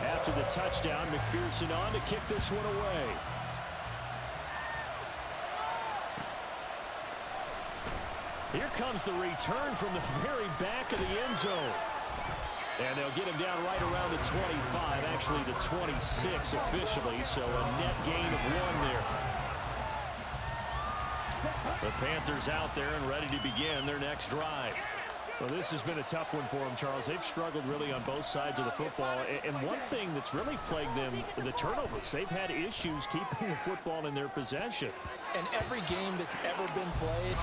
After the touchdown, McPherson on to kick this one away. Here comes the return from the very back of the end zone. And they'll get him down right around the 25, actually the 26 officially, so a net gain of 1 there. The Panthers out there and ready to begin their next drive. Well, this has been a tough one for them, Charles. They've struggled really on both sides of the football. And one thing that's really plagued them, the turnovers. They've had issues keeping the football in their possession. And every game that's ever been played,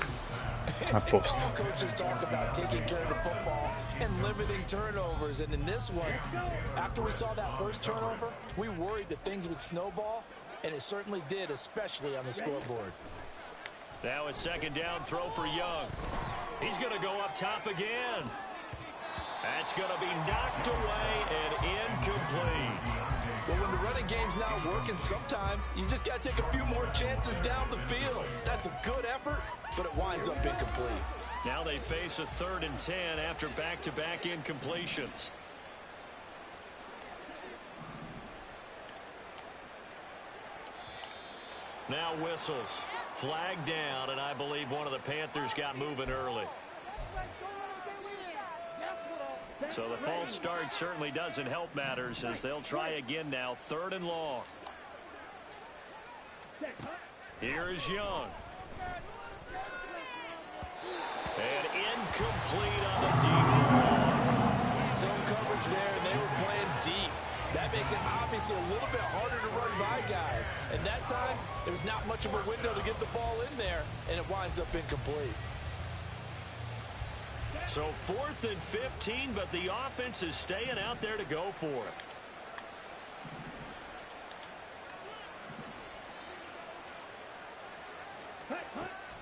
all coaches talk about taking care of the football and limiting turnovers. And in this one, after we saw that first turnover, we worried that things would snowball, and it certainly did, especially on the scoreboard. Now a second down throw for Young. He's going to go up top again. That's going to be knocked away and incomplete. Well, when the running game's not working, sometimes you just got to take a few more chances down the field. That's a good effort, but it winds up incomplete. Now they face a 3rd and 10 after back-to-back incompletions. Now whistles. Flag down, and I believe one of the Panthers got moving early. So the false start certainly doesn't help matters as they'll try again now. 3rd and long. Here is Young. And incomplete on the deep ball. Zone coverage there, and they were playing deep. That makes it obviously a little bit harder to run by guys. And that time, there was not much of a window to get the ball in there, and it winds up incomplete. So 4th and 15, but the offense is staying out there to go for it.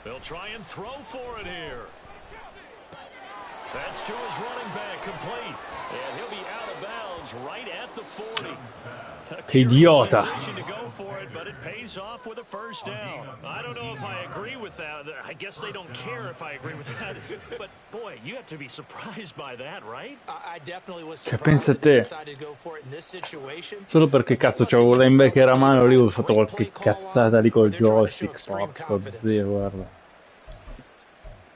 They'll try and throw for it here. That's to his running back, complete. And he'll be out of bounds right at the 40. Idiota. Decision to go for it, but it pays off with a first down. I don't know if I agree with that. I guess they don't care if I agree with that. But boy, you have to be surprised by that, right? I definitely was Cioè, surprised pensa that they te. decided to go for it in this situation. Solo perché cazzo c'avevo l'linebacker a mano lì, ho fatto qualche cazzata lì col joystick. Porco zio, guarda.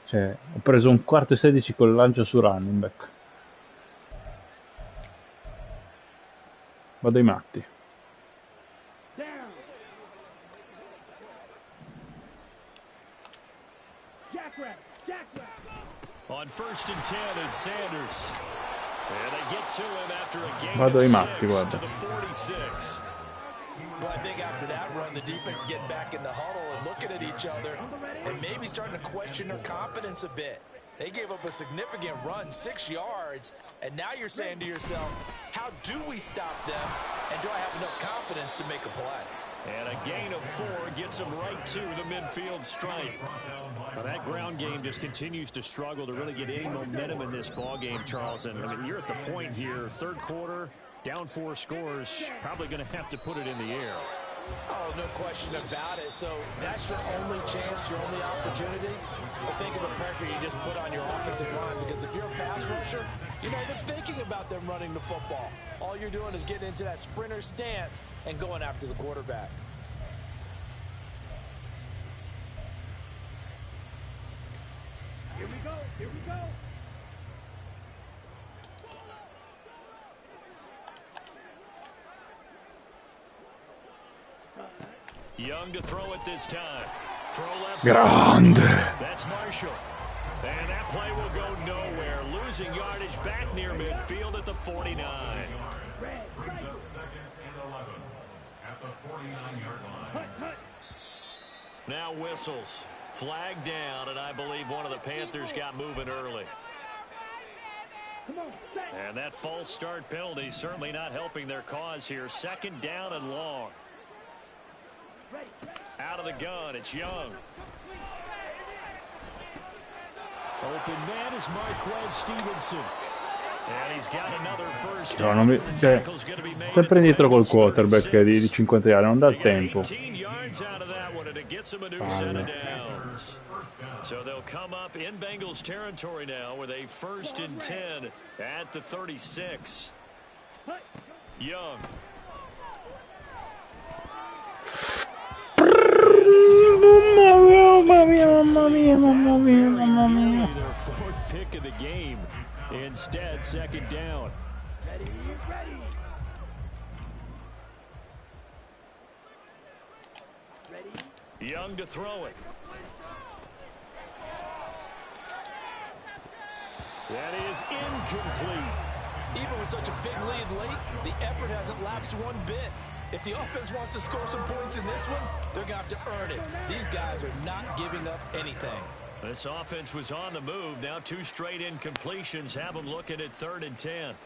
Cioè, ho preso un 4º e 16 col lancio su running back. Vado ai matti. On 1st and 10, it's Sanders. Vado ai matti, guarda. Well, I think after that run, the defense is getting back in the huddle and looking at each other and maybe starting to question their confidence a bit. They gave up a significant run, 6 yards, and now you're saying to yourself, how do we stop them, and do I have enough confidence to make a play? And a gain of 4 gets them right to the midfield stripe. Well, that ground game just continues to struggle to really get any momentum in this ball game, Charles. And I mean, you're at the point here, third quarter, down 4 scores, probably going to have to put it in the air. Oh, no question about it. So that's your only chance, your only opportunity. But think of the pressure you just put on your offensive line, because if you're a pass rusher, you're not even thinking about them running the football. All you're doing is getting into that sprinter stance and going after the quarterback. Here we go. Here we go. Young to throw it this time. Throw left. Grande. That's Marshall. And that play will go nowhere. Losing yardage back near midfield at the 49. Brings up 2nd and 11 at the 49-yard line. Now whistles. Flag down, and I believe one of the Panthers got moving early. And that false start penalty certainly not helping their cause here. 2nd down and long. Out of the gun, it's Young. Open man is Marquez Stevenson. And he's got another first down. No, sempre indietro col quarterback di 50 yardi, non dà il tempo. So they'll come up in Bengals territory now with a 1st and 10 at the 36. Young. Mamma mia. Their 4th pick of the game. Instead, 2nd down. Ready. Young to throw it. That is incomplete. Even with such a big lead late, the effort hasn't lapsed one bit. If the offense wants to score some points in this one, they're going to have to earn it. These guys are not giving up anything. This offense was on the move. Now 2 straight incompletions have them looking at 3rd and 10.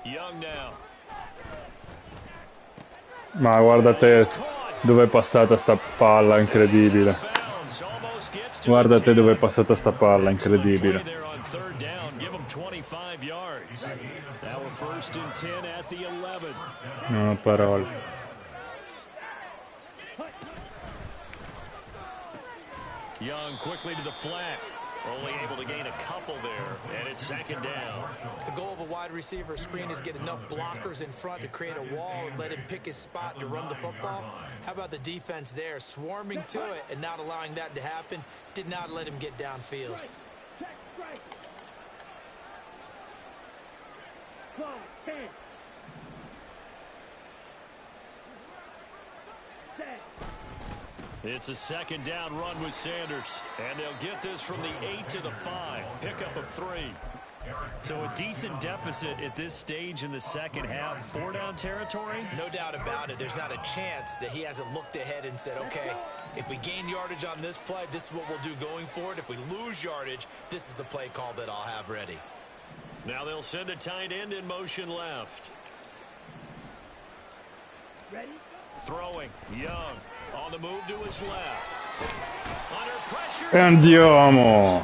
Young now. Ma guardate dove è passata sta palla, incredibile. Guardate dove è passata sta palla, incredibile. Non ho parole. Young quickly to the flat. Only able to gain a couple there, and it's 2nd down. The goal of a wide receiver screen is get enough blockers in front to create a wall and let him pick his spot to run the football. How about the defense there, swarming to it and not allowing that to happen? Did not let him get downfield. It's a 2nd down run with Sanders, and they'll get this from the 8 to the 5. Pickup of 3. So a decent deficit at this stage in the second half. 4 down territory? No doubt about it. There's not a chance that he hasn't looked ahead and said, okay, if we gain yardage on this play, this is what we'll do going forward. If we lose yardage, this is the play call that I'll have ready. Now they'll send a tight end in motion left. Ready? Throwing. Young. On the move to his left. Under pressure. E andiamo.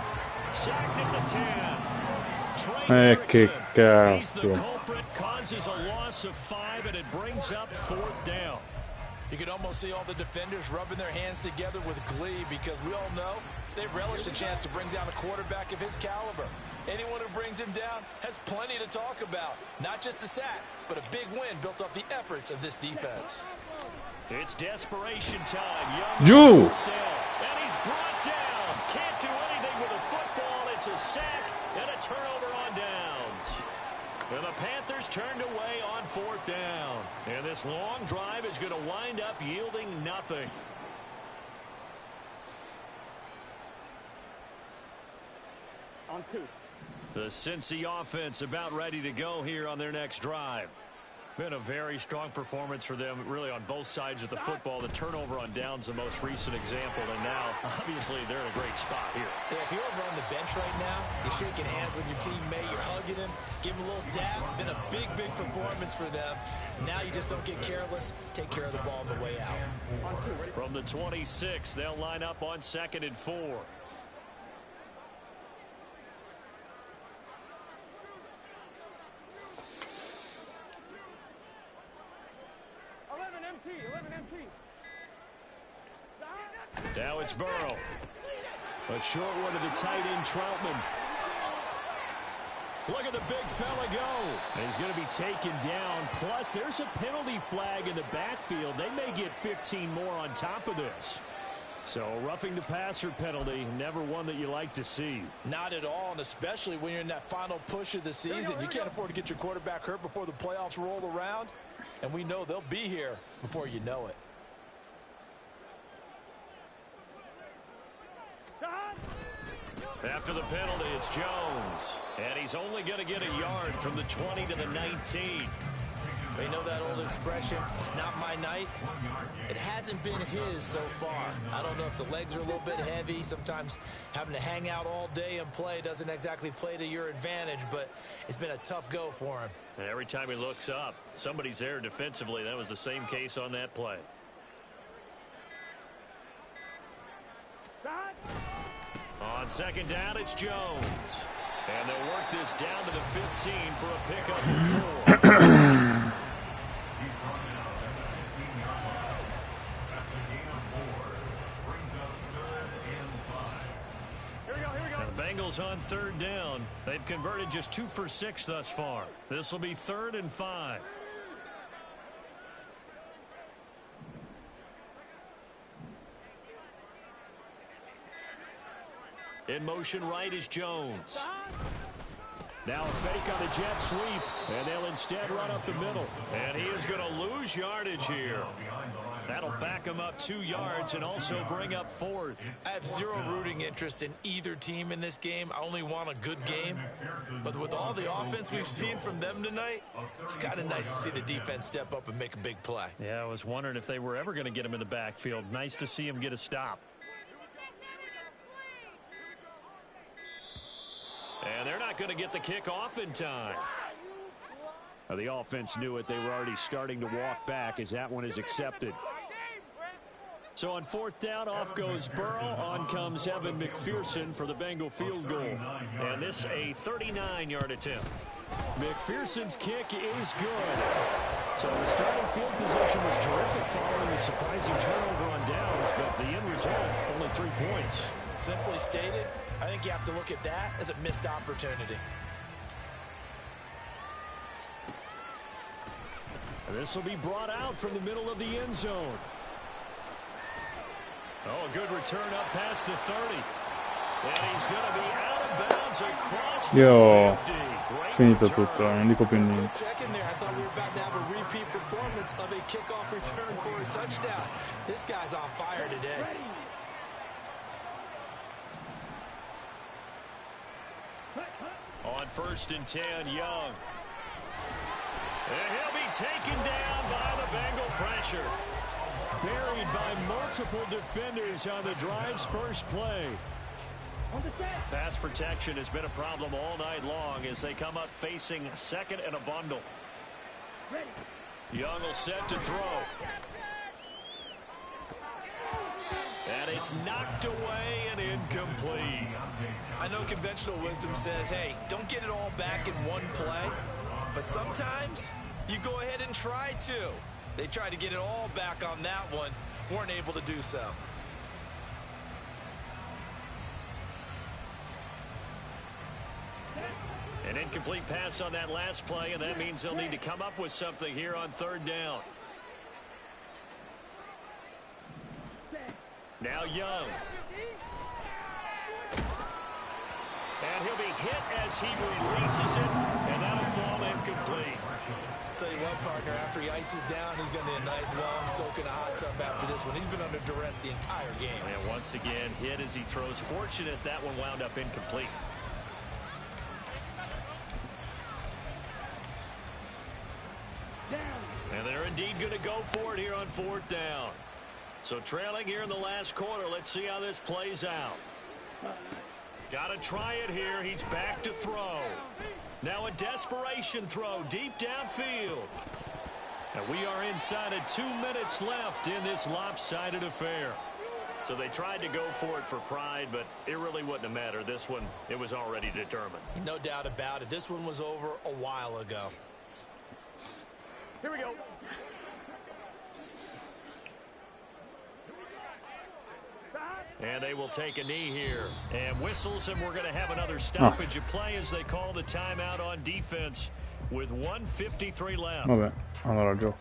Sacked at the 10. Che He's the cazzo. culprit, causes a loss of 5, and it brings up 4th down. You can almost see all the defenders rubbing their hands together with glee, because we all know they relish the chance to bring down a quarterback of his caliber. Anyone who brings him down has plenty to talk about. Not just a sack, but a big win built off the efforts of this defense. It's desperation time. Young Giù. down, and he's brought down. Can't do anything with a football. It's a sack and a turnover on downs. And the Panthers turned away on 4th down. And this long drive is going to wind up yielding nothing. On 2. The Cincy offense about ready to go here on their next drive. Been a very strong performance for them, really, on both sides of the football. The turnover on downs, the most recent example, and now, obviously, they're in a great spot here. Yeah, if you're over on the bench right now, you're shaking hands with your teammate, you're hugging him, give him a little dab. Been a big, big performance for them. Now you just don't get careless. Take care of the ball on the way out. From the 26, they'll line up on 2nd and 4. 11 MT. Now it's Burrow. A short one to the tight end, Troutman. Look at the big fella go. And he's going to be taken down. Plus, there's a penalty flag in the backfield. They may get 15 more on top of this. So, roughing the passer penalty, never one that you like to see. Not at all, and especially when you're in that final push of the season. You can't afford to get your quarterback hurt before the playoffs roll around. And we know they'll be here before you know it. After the penalty, it's Jones. And he's only going to get a yard from the 20 to the 19. You know that old expression, it's not my night? It hasn't been his so far. I don't know if the legs are a little bit heavy. Sometimes having to hang out all day and play doesn't exactly play to your advantage, but it's been a tough go for him. And every time he looks up, somebody's there defensively. That was the same case on that play. On 2nd down, it's Jones. And they'll work this down to the 15 for a pickup of 4. Now the Bengals on 3rd down. They've converted just 2 for 6 thus far. This will be 3rd and 5. In motion right is Jones. Now a fake on the jet sweep, and they'll instead run up the middle. And he is going to lose yardage here. That'll back him up 2 yards and also bring up 4th. I have zero rooting interest in either team in this game. I only want a good game. But with all the offense we've seen from them tonight, it's kind of nice to see the defense step up and make a big play. Yeah, I was wondering if they were ever going to get him in the backfield. Nice to see him get a stop. And they're not going to get the kickoff in time. Now, the offense knew it. They were already starting to walk back as that one is accepted. So on 4th down, off goes Burrow. On comes Evan McPherson for the Bengal field goal. And this a 39-yard attempt. McPherson's kick is good. So the starting field position was terrific following a surprising turnover on downs, but the end result, only 3 points. Simply stated, I think you have to look at that as a missed opportunity. This will be brought out from the middle of the end zone. Oh, a good return up past the 30. And he's going to be out of bounds across the 50. Finito tutto, non dico più niente. Second there, I thought we were about to have a repeat performance of a kickoff return for a touchdown. This guy's on fire today. On 1st and 10, Young. And he'll be taken down by the Bengal pressure. Buried by multiple defenders on the drive's first play. Pass protection has been a problem all night long as they come up facing 2nd and a bundle. Young will set to throw. And it's knocked away and incomplete. I know conventional wisdom says, hey, don't get it all back in one play. But sometimes you go ahead and try to. They tried to get it all back on that one. Weren't able to do so. An incomplete pass on that last play, and that means they'll need to come up with something here on 3rd down. Now Young. And he'll be hit as he releases it, and that'll fall incomplete. Tell you what, partner, after he ices down, he's going to need a nice long soak in a hot tub after this one. He's been under duress the entire game. And once again, hit as he throws. Fortunate that one wound up incomplete. And they're indeed going to go for it here on 4th down. So trailing here in the last quarter. Let's see how this plays out. Got to try it here. He's back to throw. Now a desperation throw deep downfield. And we are inside of 2 minutes left in this lopsided affair. So they tried to go for it for pride, but it really wouldn't have mattered. This one, it was already determined. No doubt about it. This one was over a while ago. Here we go. And they will take a knee here. And whistles, and we're going to have another stoppage of play as they call the timeout on defense with 1:53 left. Vabbè, allora gioco.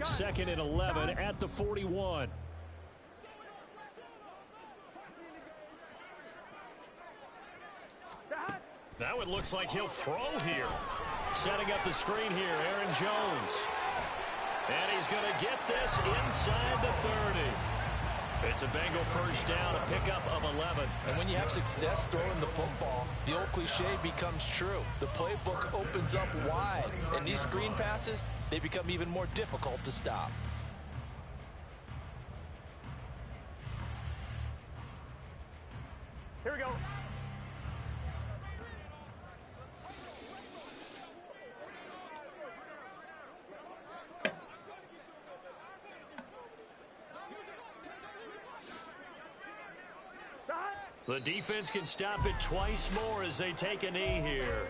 Second and 11 at the 41. Now it looks like he'll throw here. Setting up the screen here, Aaron Jones. And he's going to get this inside the 30. It's a Bengal first down, a pickup of 11. And when you have success throwing the football, the old cliche becomes true. The playbook opens up wide, and these screen passes, they become even more difficult to stop. Here we go. The defense can stop it twice more as they take a knee here.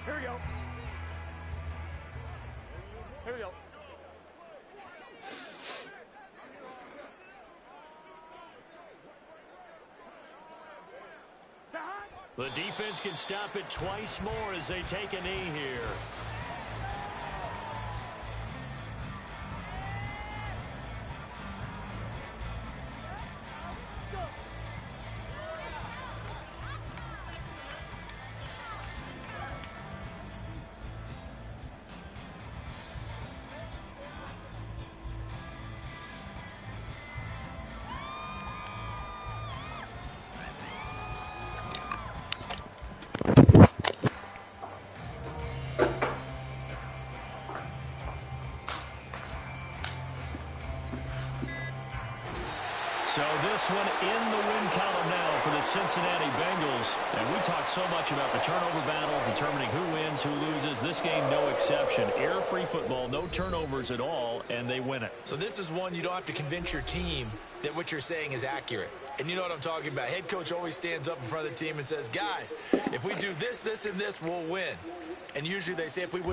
Here we go. Here we go. The defense can stop it twice more as they take a knee here. So this one in the win column now for the Cincinnati Bengals. And we talk so much about the turnover battle, determining who wins, who loses. This game, no exception. Error-free football, no turnovers at all, and they win it. So this is one you don't have to convince your team that what you're saying is accurate. And you know what I'm talking about. Head coach always stands up in front of the team and says, guys, if we do this, this, and this, we'll win. And usually they say if we win